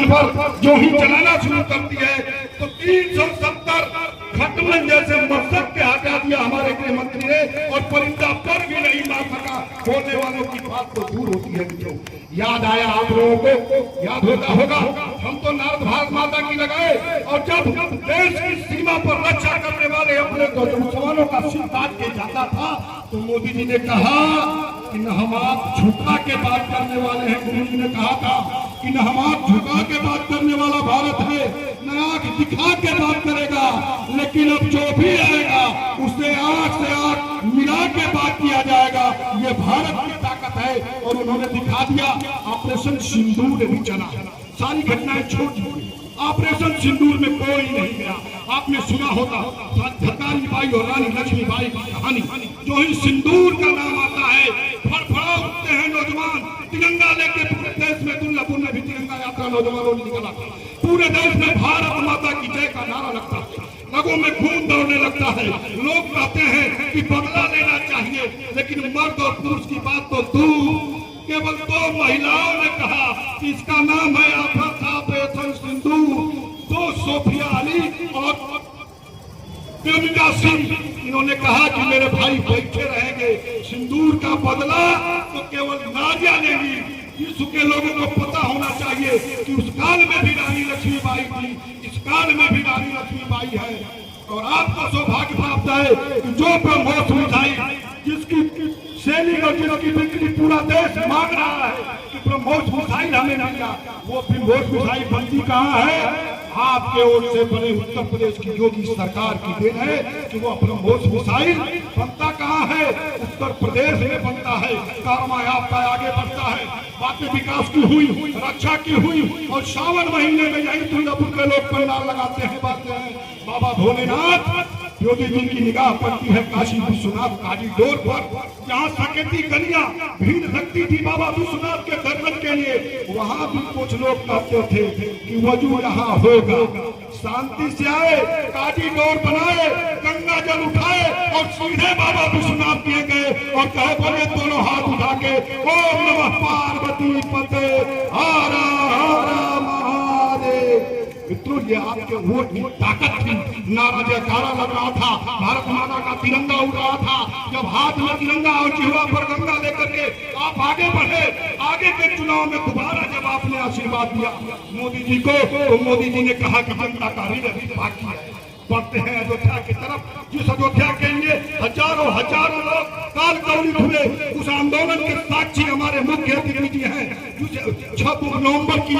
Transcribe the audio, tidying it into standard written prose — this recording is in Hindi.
राजस्थान पर जो ही चलाना शुरू करती है तो 370 खत्म जैसे मकसद के हटा दिया हमारे गृह मंत्री ने, और परिंदा पर भी नहीं मार सका। बोलने वालों की बात तो दूर होती है मित्रों। याद आया आप लोगों को, याद होता होगा हम तो नारद भारत माता की लगाए, और जब देश की सीमा पर रक्षा करने वाले अपने जवानों का सिर काट के जाता था तो मोदी जी ने कहा कि न हम आप झुका के बात करने वाले हैं। मोदी जी ने कहा था कि न हम आप झुका के बात करने वाला भारत है, न आंख दिखा के बात करेगा, लेकिन अब जो भी आएगा उससे आंख से आंख मिला के बात किया जाएगा। ये भारत की ताकत है और उन्होंने दिखा दिया। ऑपरेशन सिंदूर भी चला, सारी घटनाएं छोड़ दी। ऑपरेशन सिंदूर में कोई नहीं गया। आपने सुना होगा सरकारी बाई और रानी लक्ष्मीबाई की कहानी। जो ही सिंदूर का नाम आता है फड़फड़ा उठते हैं नौजवान, तिरंगा लेके पूरे देश में। दुर्लभपुर में भी तिरंगा यात्रा नौजवानों ने निकाला, पूरे देश में भारत माता की जय का नारा लगता है, लोगों में खून दौड़ने लगता है। लोग कहते हैं कि बदला लेना चाहिए, लेकिन मर्द और पुरुष की बात तो दूर, केवल 2 महिलाओं ने कहा कि इसका नाम है ऑपरेशन सिंदूर। 2 सोफिया अली और प्रेमिका सिंह, इन्होंने कहा कि मेरे भाई बैठे रहेंगे, सिंदूर का बदला तो केवल नाजिया लेंगी। विश्व के लोगों को पता होना चाहिए कि उस काल में भी रानी लक्ष्मीबाई थी, इस काल में भी रानी लक्ष्मीबाई है। और आपको सौभाग्य प्राप्त है कि जो ब्रह्मोस मिठाई जिसकी सेलिंग और जिसकी बिक्री पूरा देश मांग रहा है कि ब्रह्मोस मिठाई हमें मिला, वो ब्रह्मोस मिठाई बनती कहाँ है? आपके ओर से बने उत्तर प्रदेश की योगी सरकार की देन है कि वो ब्रह्मोस मिसाइल बनता कहाँ है? उत्तर प्रदेश में बनता है। कारमा आपका आगे बढ़ता है, बातें विकास की हुई, रक्षा की हुई, और सावन महीने में यही दुर्गापुर के लोग पंडाल लगाते हैं, बातें हैं। बाबा भोलेनाथ योगी जी की निगाह पड़ती है काशी विश्वनाथ कॉरिडोर पर, जहाँ साकेती गलियां भीड़ लगती थी बाबा विश्वनाथ के दर्शन के लिए। वहाँ भी कुछ लोग कहते थे कि वजू यहाँ होगा, शांति से आए, कॉरिडोर बनाए, गंगा जल उठाए और सीधे बाबा विश्वनाथ दिए गए और कहे बोले दोनों हाथ उठा के ओम नमः पार्वती पते हर हर महादेव। मित्रों, ये आपके वोट की ताकत थी। नारा जयकारा लग रहा था, भारत माता का तिरंगा उड़ रहा था। जब हाथ में तिरंगा और जिह्वा पर गंगा लेकर के आप आगे बढ़े, आगे के चुनाव में दोबारा जब आपने आशीर्वाद दिया मोदी जी को, तो मोदी जी ने कहा कि जनता का हृदय बाकी है। बढ़ते हैं अयोध्या की तरफ, जिस अयोध्या के लिए हजारों हजारों लोग काल कौड़ी हुए, उस आंदोलन के साक्षी हमारे मुख्य अतिथि हैं। 6 नवंबर की